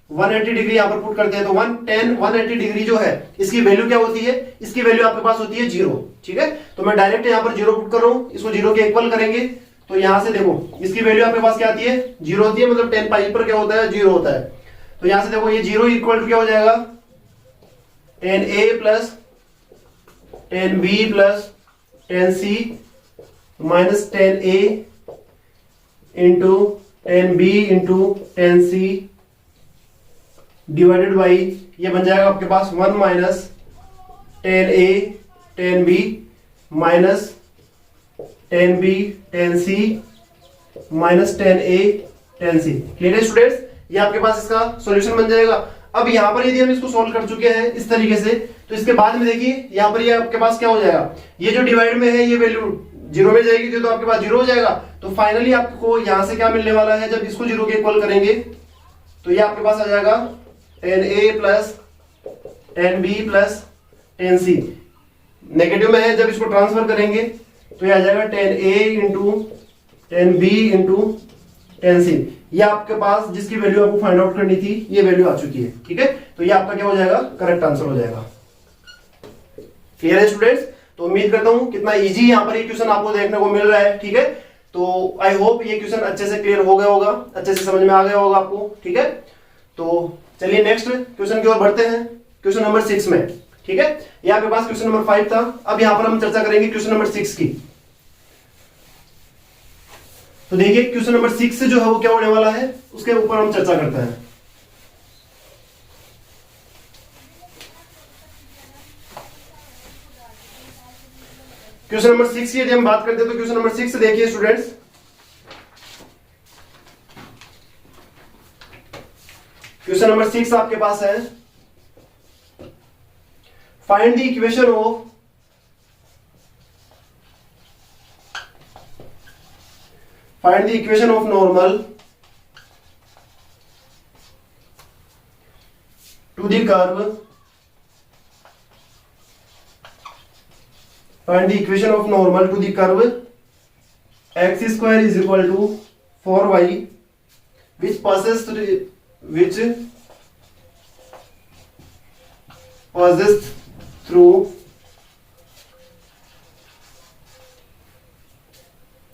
180 डिग्री यहां पर पुट करते हैं तो 180 डिग्री जो है इसकी वैल्यू क्या होती है, इसकी वैल्यू आपके पास होती है 0, ठीक है। तो मैं डायरेक्ट यहां पर 0 पुट कर रहा हूं, इसको 0 के इक्वल करेंगे तो यहां से देखो इसकी वैल्यू आपके पास क्या आती है 0 होती है, मतलब tan पाई पर क्या होता है 0 होता है। तो यहां से देखो ये 0 इक्वल टू क्या हो जाएगा tan a plus tan b plus tan c minus tan a into tan b into tan c divided by ये बन जाएगा आपके पास 1 minus tan a tan b minus tan b tan c minus tan a tan c। Clear है students, ये आपके पास इसका solution बन जाएगा। अब यहां पर यदि हम इसको सॉल्व कर चुके हैं इस तरीके से, तो इसके बाद में देखिए यहां पर ये आपके पास क्या हो जाएगा, ये जो डिवाइड में है ये वैल्यू 0 में जाएगी तो आपके पास 0 हो जाएगा। तो फाइनली आपको यहां से क्या मिलने वाला है, जब इसको 0 के इक्वल करेंगे तो ये आपके पास आ जाएगा tan a plus tan b plus tan c। Negative में है, जब इसको ट्रांसफर करेंगे तो ये आ जाएगा tan a into tan b into tan c। ये आपके पास जिसकी वैल्यू आपको फाइंड आउट करनी थी ये वैल्यू आ चुकी है, ठीक है। तो ये आपका क्या हो जाएगा, करेक्ट आंसर हो जाएगा। क्लियर है स्टूडेंट्स, तो उम्मीद करता हूं कितना इजी यहाँ पर ये क्वेश्चन आपको देखने को मिल रहा है, ठीक है। तो आई होप ये क्वेश्चन अच्छे से क्लियर हो गया होगा, अच्छे से समझ में आ गया होगा आपको, ठीक है। तो चलिए नेक्स्ट क्वेश्चन की ओर बढ़ते हैं, क्वेश्चन नंबर 6 में, ठीक है। ये आपके पास क्वेश्चन नंबर 5 था, अब यहां पर हम चर्चा करेंगे क्वेश्चन नंबर 6 की। तो देखिए क्वेश्चन नंबर 6 जो है वो क्या होने वाला है उसके ऊपर हम चर्चा करते हैं। क्वेश्चन नंबर 6 की यदि हम बात करते हैं तो क्वेश्चन नंबर 6 देखिए स्टूडेंट्स, क्वेश्चन नंबर 6 आपके पास है, find the equation of normal to the curve, find the equation of normal to the curve x square is equal to 4y which passes through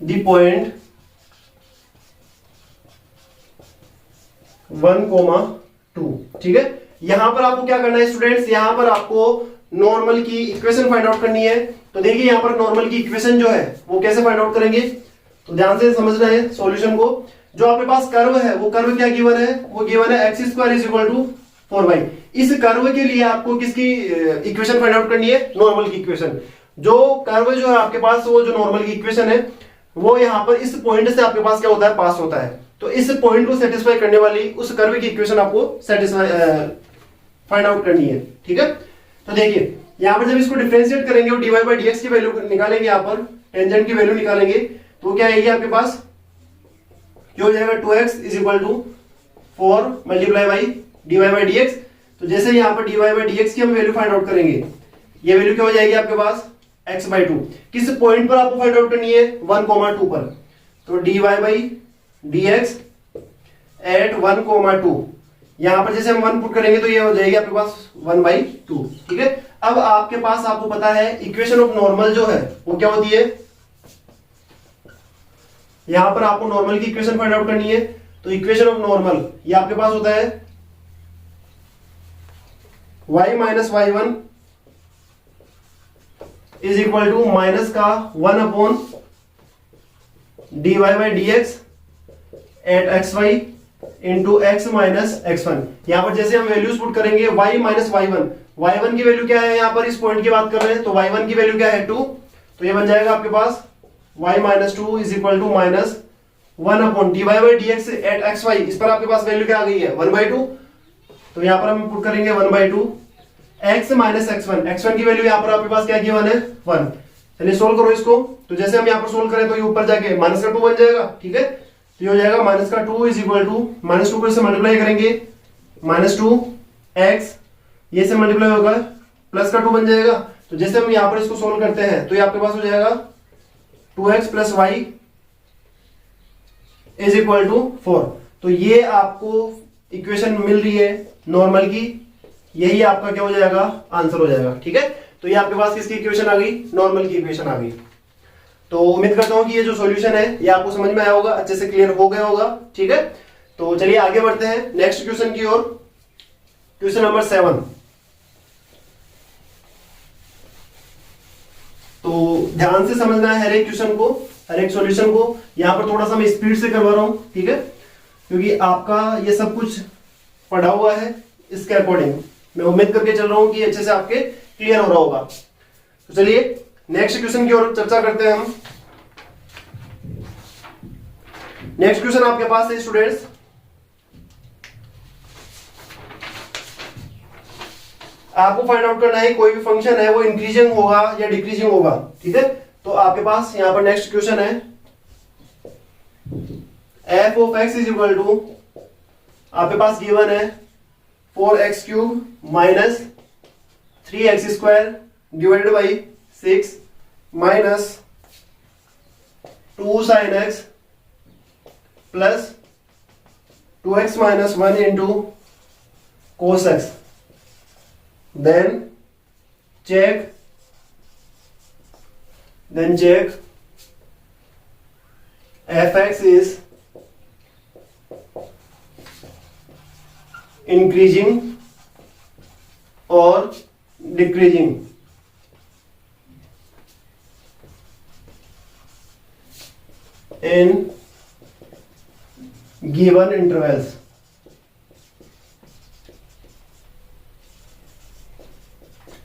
the point 1,2। ठीक है, यहां पर आपको क्या करना है स्टूडेंट्स, यहां पर आपको नॉर्मल की इक्वेशन फाइंड आउट करनी है। तो देखिए यहां पर नॉर्मल की इक्वेशन जो है वो कैसे फाइंड आउट करेंगे, तो ध्यान से समझना है सॉल्यूशन को। जो आपके पास कर्व है वो कर्व क्या गिवन है, वो गिवन है x स्क्वायर इज इक्वल टू 4y। इस कर्व के लिए आपको किसकी इक्वेशन फाइंड आउट करनी है, नॉर्मल की इक्वेशन। जो कर्व जो है आपके पास, वो जो नॉर्मल की इक्वेशन है वो यहाँ पर इस पॉइंट से आपके पास क्या होता है, पास होता है। तो इस पॉइंट को सेटिस्फाई करने वाली उस कर्व की इक्वेशन आपको सेटिस्फाई फाइंड आउट करनी है। ठीक है, तो देखिए यहां पर जब इसको डिफरेंशिएट करेंगे और dy बाई dx की वैल्यू निकालेंगे, यहां पर टेंजेंट की वैल्यू निकालेंगे तो क्या आएगी आपके पास, जो हो जाएगा 2x is equal to 4 multiply by dy by dx। तो जैसे यहां पर dy बाई dx की हम वैल्यू फाइंड आउट करेंगे, ये वैल्यू क्या हो जाएगी आपके पास x बाई 2। किस पॉइंट पर आपको फाइंड आउट करनी है, 1,2 पर। तो dy बाई dx एट 1,2, यहां पर जैसे हम 1 पुट करेंगे तो ये हो जाएगी आपके पास 1/2। ठीक है, अब आपके पास आपको पता है इक्वेशन ऑफ नॉर्मल जो है वो क्या होती है, यहां पर आपको नॉर्मल की इक्वेशन फाइंड आउट करनी है। तो इक्वेशन ऑफ नॉर्मल ये आपके पास होता है y minus Y one is equal to minus का 1 upon dy by D X at X Y into X minus X one. यहां पर जैसे हम वैल्यूज पुट करेंगे y माइनस वाई वन की वैल्यू क्या है, यहां पर इस पॉइंट की बात कर रहे हैं, तो y1 की वैल्यू क्या है 2, तो ये बन जाएगा आपके पास y minus two is equal to minus 1 upon dy by D X at X Y. इस पर आपके पास वैल्यू क्या आ गई है 1/2, तो यहां पर हम पुट करेंगे 1/2 x माइनस x1 की वैल्यू यहां पर आपके पास क्या गिवन है 1। चलिए सोल्व करो इसको, तो जैसे हम यहां पर सोल्व करें तो ये ऊपर जाके माइनस का 2 बन जाएगा, ठीक है। तो ये हो जाएगा माइनस का 2 इज इक्वल टू माइनस 2 को इससे मल्टीप्लाई करेंगे माइनस 2 x, ये से मल्टीप्लाई होगा प्लस का 2 बन जाएगा। तो जैसे हम यहां पर इसको सोल्व करते हैं तो ये आपके पास हो जाएगा 2x plus Y is equal to 4। तो ये आपको इक्वेशन मिल रही है नॉर्मल की, यही आपका क्या हो जाएगा आंसर हो जाएगा, ठीक है। तो ये आपके पास किसकी इक्वेशन आ गई, नॉर्मल की इक्वेशन आ गई। तो उम्मीद करता हूं कि ये जो सॉल्यूशन है ये आपको समझ में आया होगा, अच्छे से क्लियर हो गया होगा, ठीक है। तो चलिए आगे बढ़ते हैं नेक्स्ट क्वेश्चन की ओर। Question number 7। तो ध्यान से समझना है हर एक क्वेश्चन को, हर एक सॉल्यूशन को। यहां पर थोड़ा सा मैं स्पीड से करवा रहा हूं, ठीक है, क्योंकि आपका ये सब कुछ पढ़ा हुआ है, इसके अकॉर्डिंग मैं उम्मीद करके चल रहा हूं कि अच्छे से आपके क्लियर हो रहा होगा। तो चलिए नेक्स्ट क्वेश्चन की ओर चर्चा करते हैं हम। नेक्स्ट क्वेश्चन आपके पास है स्टूडेंट्स, आपको फाइंड आउट करना है कोई भी फंक्शन है वो इंक्रीजिंग होगा या डिक्रीजिंग होगा, ठीक है। तो आपके पास यहां पर नेक्स्ट क्वेश्चन है f of x is equal to, आपके पास गिवन है 4x cube minus 3x square divided by 6 minus 2 sin x plus 2x minus 1 into cos x। then check fx is increasing or decreasing। in given intervals।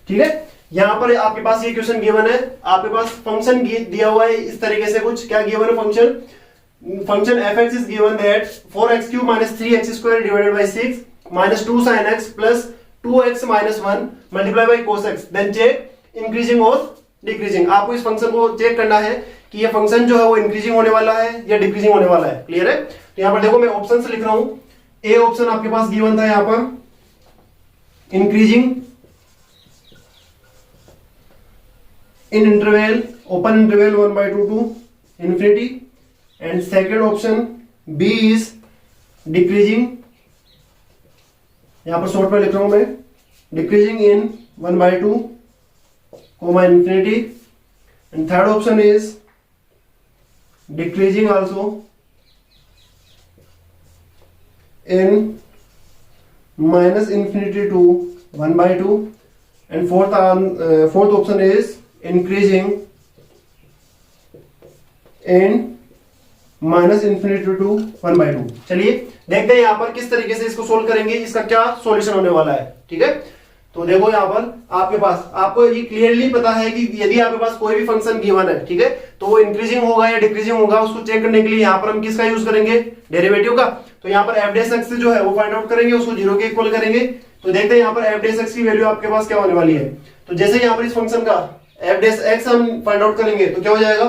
ठीक है, यहां पर आपके पास ये क्वेश्चन गिवन है, आपके पास फंक्शन दिया हुआ है इस तरीके से कुछ, क्या गिवन है function fx is given that 4x cube minus 3x square divided by 6 minus 2 sin x plus 2x minus 1 multiply by cos x। Then check increasing और डिक्रीजिंग। आपको इस फंक्शन को चेक करना है कि ये फंक्शन जो है वो इंक्रीजिंग होने वाला है या डिक्रीजिंग होने वाला है, क्लियर है। तो यहां पर देखो मैं ऑप्शन से लिख रहा हूं, ए ऑप्शन आपके पास गिवन था यहां पर increasing in interval open interval 1/2 to infinity, and second option B is decreasing, यहां पर शॉर्ट में लिख रहा हूं मैं, decreasing in 1/2 comma infinity, and third option is decreasing also in minus infinity to 1/2, and fourth option is increasing in minus infinity to 1/2। चलिए देखते हैं यहां पर किस तरीके से इसको सोल्व करेंगे, इसका क्या सॉल्यूशन होने वाला है, ठीक है। तो देखो यहां पर आपके पास, आपको ये क्लियरली पता है कि यदि आपके पास कोई भी फंक्शन गिवन है, ठीक है, तो वो इंक्रीजिंग होगा या डिक्रीजिंग होगा, उसको चेक करने के लिए यहां पर हम किसका यूज करेंगे, डेरिवेटिव का। तो यहां पर f' जो है वो फाइंड आउट करेंगे, उसको 0 के इक्वल करेंगे। तो देखते हैं यहां पर f' की वैल्यू आपके पास क्या होने वाली है। तो जैसे यहां पर इस फंक्शन का f' हम फाइंड आउट करेंगे तो क्या हो जाएगा,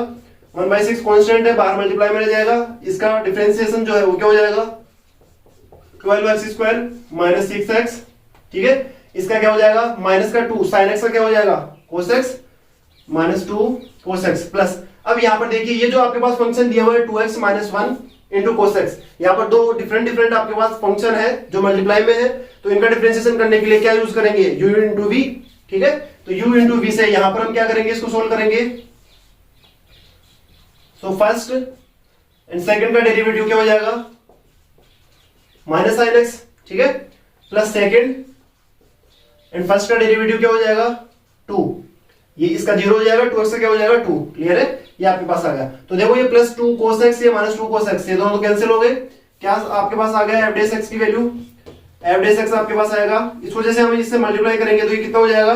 1/6 कांस्टेंट है, बाहर मल्टीप्लाई में रह जाएगा, इसका डिफरेंशिएशन जो है वो क्या हो जाएगा 12x स्क्वायर माइनस 6x, ठीक है। इसका क्या हो जाएगा माइनस का 2 sin x का क्या हो जाएगा cos x minus 2 cos x plus, अब यहां पर देखिए ये जो आपके पास फंक्शन दिया हुआ है 2x minus 1 into cos x, यहां पर दो डिफरेंट आपके पास फंक्शन है जो मल्टीप्लाई में है, तो इनका डिफरेंशिएशन करने के लिए क्या यूज करेंगे, u इंटू v, ठीक है। तो u इंटू वी से यहां पर हम क्या करेंगे, इसको सोल्व करेंगे। सो फर्स्ट एंड सेकंड का डेरिवेटिव क्या हो जाएगा माइनस साइन एक्स, ठीक है, प्लस सेकेंड एंड फर्स्ट का डेरिवेटिव क्या हो जाएगा 2, ये इसका 0 हो जाएगा, 2x का क्या हो जाएगा 2, क्लियर है, ये आपके पास आ गया। तो देखो ये प्लस 2 cos x, ये माइनस 2 cos x, ये दोनों तो कैंसिल हो गए, क्या आपके पास आ गया f डैश x की वैल्यू, f डैश x आपके पास आएगा, इसको जैसे हम इससे मल्टीप्लाई करेंगे तो ये कितना हो जाएगा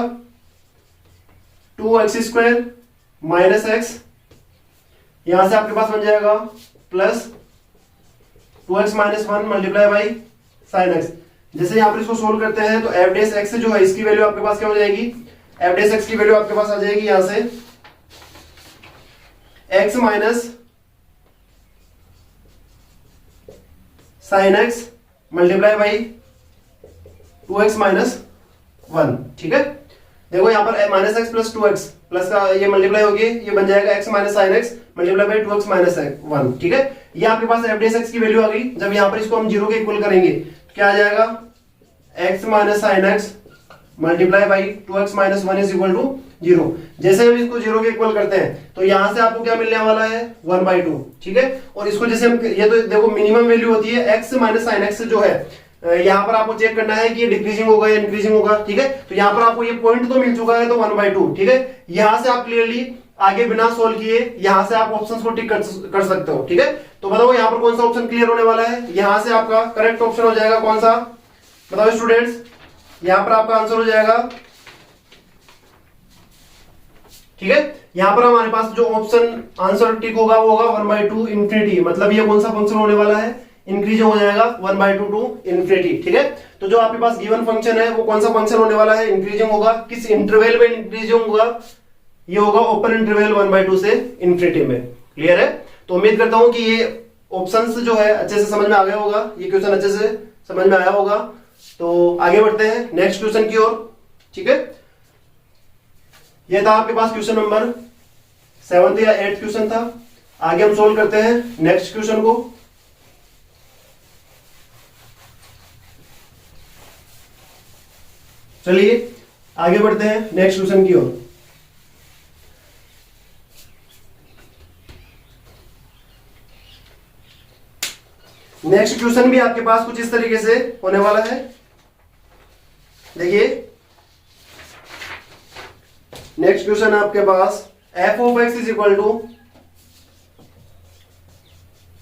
2x² माइनस x, यहां से आपके पास बन जाएगा plus 2x minus 1 multiply by sine x. जैसे यहाँ पर इसको सोल्व करते हैं तो f डैश x जो है इसकी वैल्यू आपके पास क्या हो जाएगी, f डैश x की वैल्यू आपके पास आ जाएगी यहां से x minus sine X multiply by 2x minus 1, ठीक है। देखो यहाँ पर minus x plus 2x plus का ये मल्टीप्लाई होगी, ये बन जाएगा x minus sine X multiply by 2x minus 1, ठीक है। ये आपके पास f डैश x की वैल्यू आ गई। जब यहाँ पर इसको हम 0 के इक्वल करेंगे तो क्या आ जाएगा x minus sine X multiply by 2x minus 1 is equal to 0। जैसे हम इसको 0 के इक्वल करते हैं तो यहां से आपको क्या मिलने वाला है 1/2, ठीक है। और इसको जैसे हम ये तो देखो मिनिमम वैल्यू होती है x माइनस साइन एक्स जो है, यहाँ पर आपको चेक करना है कि ये डिक्रीजिंग होगा या इंक्रीजिंग होगा, ठीक है। तो यहाँ पर आपको ये पॉइंट तो मिल चुका है तो 1/2, ठीक है। यहां से आप क्लियरली आगे बिना सोल्व किए यहां से आप ऑप्शंस को टिक कर सकते हो, ठीक है। तो बताओ यहाँ पर कौन सा ऑप्शन क्लियर होने वाला है, यहां से आपका करेक्ट ऑप्शन हो जाएगा कौन सा, बताओ स्टूडेंट्स। यहां पर आपका आंसर हो जाएगा, ठीक है। यहां पर हमारे पास जो ऑप्शन आंसर टिक होगा वो होगा 1/2 इंफिनिटी, मतलब ये कौन सा फंक्शन होने वाला है, इंक्रीज हो जाएगा 1/2 टू इंफिनिटी, ठीक है। तो जो आपके पास गिवन फंक्शन है वो कौन सा फंक्शन होने वाला है, इंक्रीजिंग होगा, किस इंटरवल में इंक्रीजिंग होगा, ये होगा ओपन इंटरवल 1/2 से इंफिनिटी में, क्लियर है। तो उम्मीद करता हूं कि ये ऑप्शंस जो है अच्छे से समझ में आ गया होगा, ये क्वेश्चन अच्छे से समझ में आया होगा। तो आगे बढ़ते हैं नेक्स्ट क्वेश्चन की ओर, ठीक है। यह था आपके पास क्वेश्चन नंबर 7th या 8th क्वेश्चन था। आगे हम सोल्व करते हैं नेक्स्ट क्वेश्चन को। चलिए आगे बढ़ते हैं नेक्स्ट क्वेश्चन की ओर। नेक्स्ट क्वेश्चन भी आपके पास कुछ इस तरीके से होने वाला है। देखिए नेक्स्ट क्वेश्चन आपके पास f of x is equal to,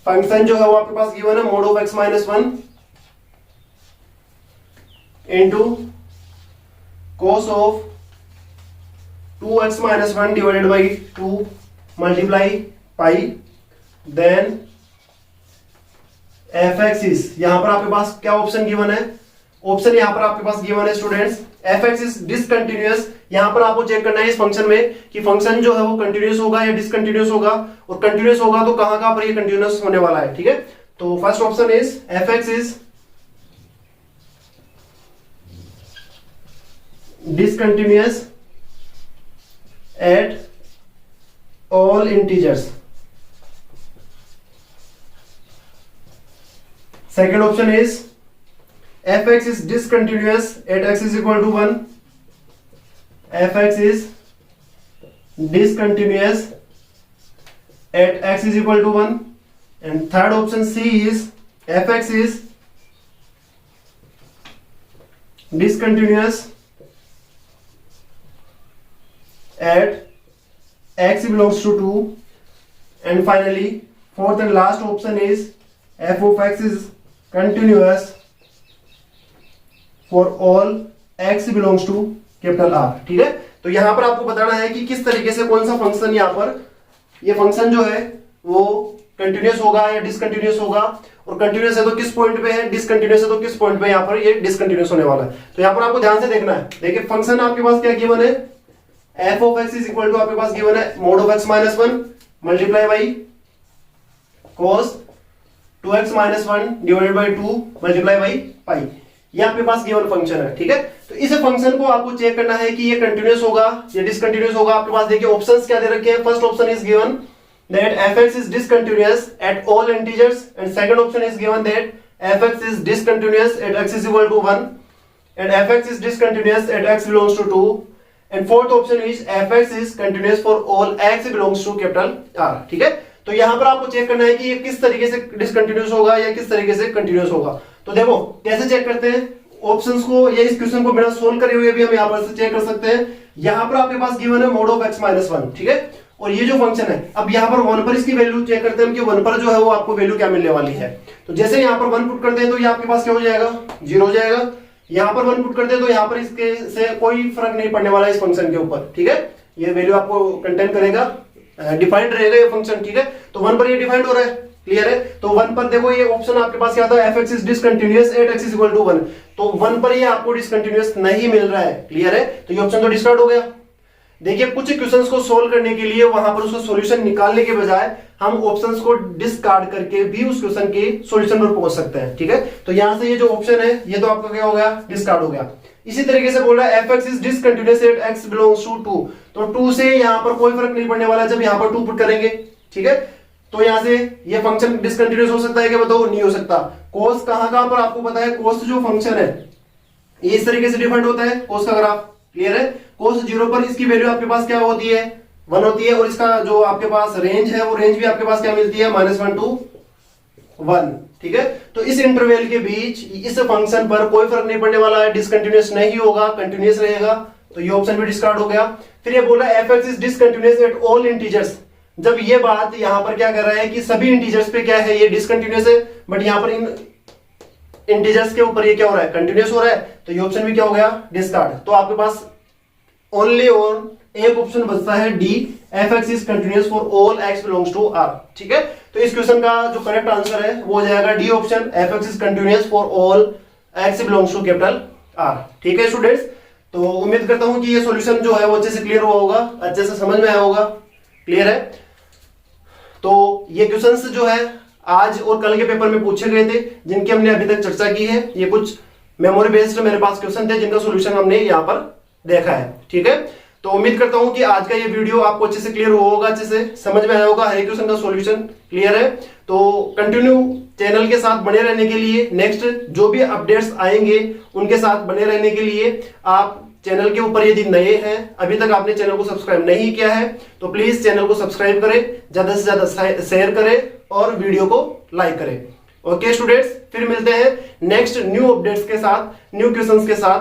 function जो है वो आपके पास गिवन है mod of x minus 1 into cos of 2x minus 1 divided by 2 multiply pi, then fx is, यहां पर आपके पास क्या ऑप्शन गिवन है, ऑप्शन यहां पर आपके पास गिवन है स्टूडेंट्स fx इज डिसकंटिन्यूअस। यहां पर आपको चेक करना है इस फंक्शन में कि फंक्शन जो है वो कंटिन्यूअस होगा या डिसकंटिन्यूअस होगा, और कंटिन्यूअस होगा तो कहां पर ये कंटिन्यूअस होने वाला है, ठीक है। तो first option is fx is discontinuous at all integers. Second option is fx is discontinuous at x is equal to 1. fx is discontinuous at x is equal to 1. And third option C is fx is discontinuous at x belongs to 2. And finally fourth and last option is f of x is continuous for all x belongs to capital R, ठीक है। तो यहां पर आपको बताना है कि किस तरीके से कौन सा फंक्शन यहां पर, ये फंक्शन जो है वो कंटिन्यूअस होगा या डिसकंटिन्यूअस होगा, और कंटिन्यूअस है तो किस पॉइंट पे है, डिसकंटिन्यूअस है तो किस पॉइंट पे यहां पर ये डिसकंटिन्यूअस होने वाला है। तो यहां पर आपको ध्यान से देखना है। देखिए फंक्शन आपके पास क्या गिवन है, f of x is equal to आपके पास गिवन है mod of x minus 1 multiply by cos 2x minus 1 divided by 2 multiply by pi, ये आपके पास गिवन फंक्शन है, ठीक है। तो इस फंक्शन को आपको चेक करना है कि ये कंटिन्यूअस होगा या डिसकंटिन्यूअस होगा। आपके पास देखिए ऑप्शंस क्या दे रखे हैं। First option is given that fx is discontinuous at all integers, and second option is given that fx is discontinuous at x is equal to 1, and fx is discontinuous at x belongs to 2, and fourth option is fx is continuous for all x belongs to capital R, ठीक है। तो यहां पर आपको check करना है कि ये किस तरीके से डिसकंटिन्यूअस होगा या किस तरीके से कंटिन्यूअस होगा। तो देखो कैसे चेक करते हैं ऑप्शंस को, या इस क्वेश्चन को बिना सोल्व करे हुए भी हम यहाँ पर से चेक कर सकते हैं। यहाँ पर आपके पास गिवन है मोड ऑफ x माइनस 1, ठीक है, और ये जो फंक्शन है, अब यहाँ पर 1 पर इसकी वैल्यू चेक करते हैं कि 1 पर जो है वो आपको वैल्यू क्या मिलने वाली है। तो जैसे यहाँ पर 1 पुट करते हैं तो ये आपके पास क्या हो जाएगा, 0 हो जाएगा। यहाँ पर 1 पुट करते हैं तो यहाँ पर इसके से कोई फर्क नहीं पड़ने वाला इस फंक्शन के ऊपर, ठीक है, ये वैल्यू आपको कंटेन करेगा, डिफाइंड रहेगा ये फंक्शन, ठीक है। तो 1 पर ये डिफाइंड हो रहा है, क्लियर है। तो 1 पर देखो ये ऑप्शन आपके पास क्या था, fx is discontinuous at x is equal to 1, तो 1 पर ये आपको डिसकंटिन्यूअस नहीं मिल रहा है, क्लियर है। तो ये ऑप्शन तो डिस्कार्ड हो गया। देखिए कुछ क्वेश्चंस को सोल्व करने के लिए वहां पर उसका सॉल्यूशन निकालने के बजाय हम ऑप्शंस को डिस्कार्ड करके भी उस क्वेश्चन के सॉल्यूशन पर पहुंच सकते हैं, ठीक है। तो यहां से ये जो ऑप्शन है ये तो आपका क्या हो गया, डिस्कार्ड हो गया। इसी तरीके से बोल रहा है fx is discontinuous at x belongs to 2, तो 2 से यहां पर कोई फर्क नहीं पड़ने वाला जब यहां पर 2 पुट करेंगे, ठीक है। तो यहां से ये फंक्शन डिसकंटिन्यूअस हो सकता है कि बताओ, नहीं हो सकता। cos कहां पर आपको पता है, cos जो फंक्शन है ये इस तरीके से डिफाइंड होता है, cos का ग्राफ, क्लियर है। cos 0 पर इसकी वैल्यू आपके पास क्या होती है, 1 होती है, और इसका जो आपके पास रेंज है वो रेंज भी आपके पास क्या मिलती है, -1 to 1, ठीक है। तो इस इंटरवल के बीच इस फंक्शन पर कोई फर्क नहीं पड़ने वाला है, डिसकंटिन्यूअस नहीं होगा, कंटिन्यूअस रहेगा, तो ये ऑप्शन भी डिस्कार्ड हो गया। फिर ये बोल रहा है fx is discontinuous at all integers, जब ये बात यहां पर क्या कर रहा है कि सभी इंटीजर्स पे क्या है, ये डिसकंटिन्यूअस है, बट यहां पर इन इंटीजर्स के ऊपर ये क्या हो रहा है, कंटिन्यूअस हो रहा है, तो ये ऑप्शन भी क्या हो गया, डिस्कार्ड। तो आपके पास ओनली और एक ऑप्शन बचता है D, fx is continuous for all x belongs to r, ठीक है। तो इस क्वेश्चन का जो करेक्ट आंसर है वो हो जाएगा D option, fx is continuous for all x belongs to capital R, ठीक है स्टूडेंट्स। तो उम्मीद करता हूं कि ये सॉल्यूशन जो है वो अच्छे से क्लियर हुआ होगा, अच्छे से समझ में आया होगा, क्लियर है। तो ये क्वेश्चंस जो है आज और कल के पेपर में पूछे गए थे, जिनकी हमने अभी तक चर्चा की है। ये कुछ मेमोरी बेस्ड मेरे पास क्वेश्चन थे जिनका सॉल्यूशन हमने यहाँ पर देखा है, ठीक है। तो उम्मीद करता हूं कि आज का ये वीडियो आपको अच्छे से क्लियर हुआ होगा, अच्छे से समझ में आया होगा, हर एक क्वेश्चन का सॉल्यूशन क्लियर है। तो कंटिन्यू चैनल के साथ बने रहने के लिए, नेक्स्ट जो भी अपडेट्स आएंगे उनके साथ बने रहने के लिए आप चैनल के ऊपर यदि नए हैं, अभी तक आपने चैनल को सब्सक्राइब नहीं किया है, तो प्लीज चैनल को सब्सक्राइब करें, ज्यादा से ज्यादा शेयर करें और वीडियो को लाइक करें। ओके स्टूडेंट्स, फिर मिलते हैं नेक्स्ट न्यू अपडेट्स के साथ, न्यू क्वेश्चंस के साथ।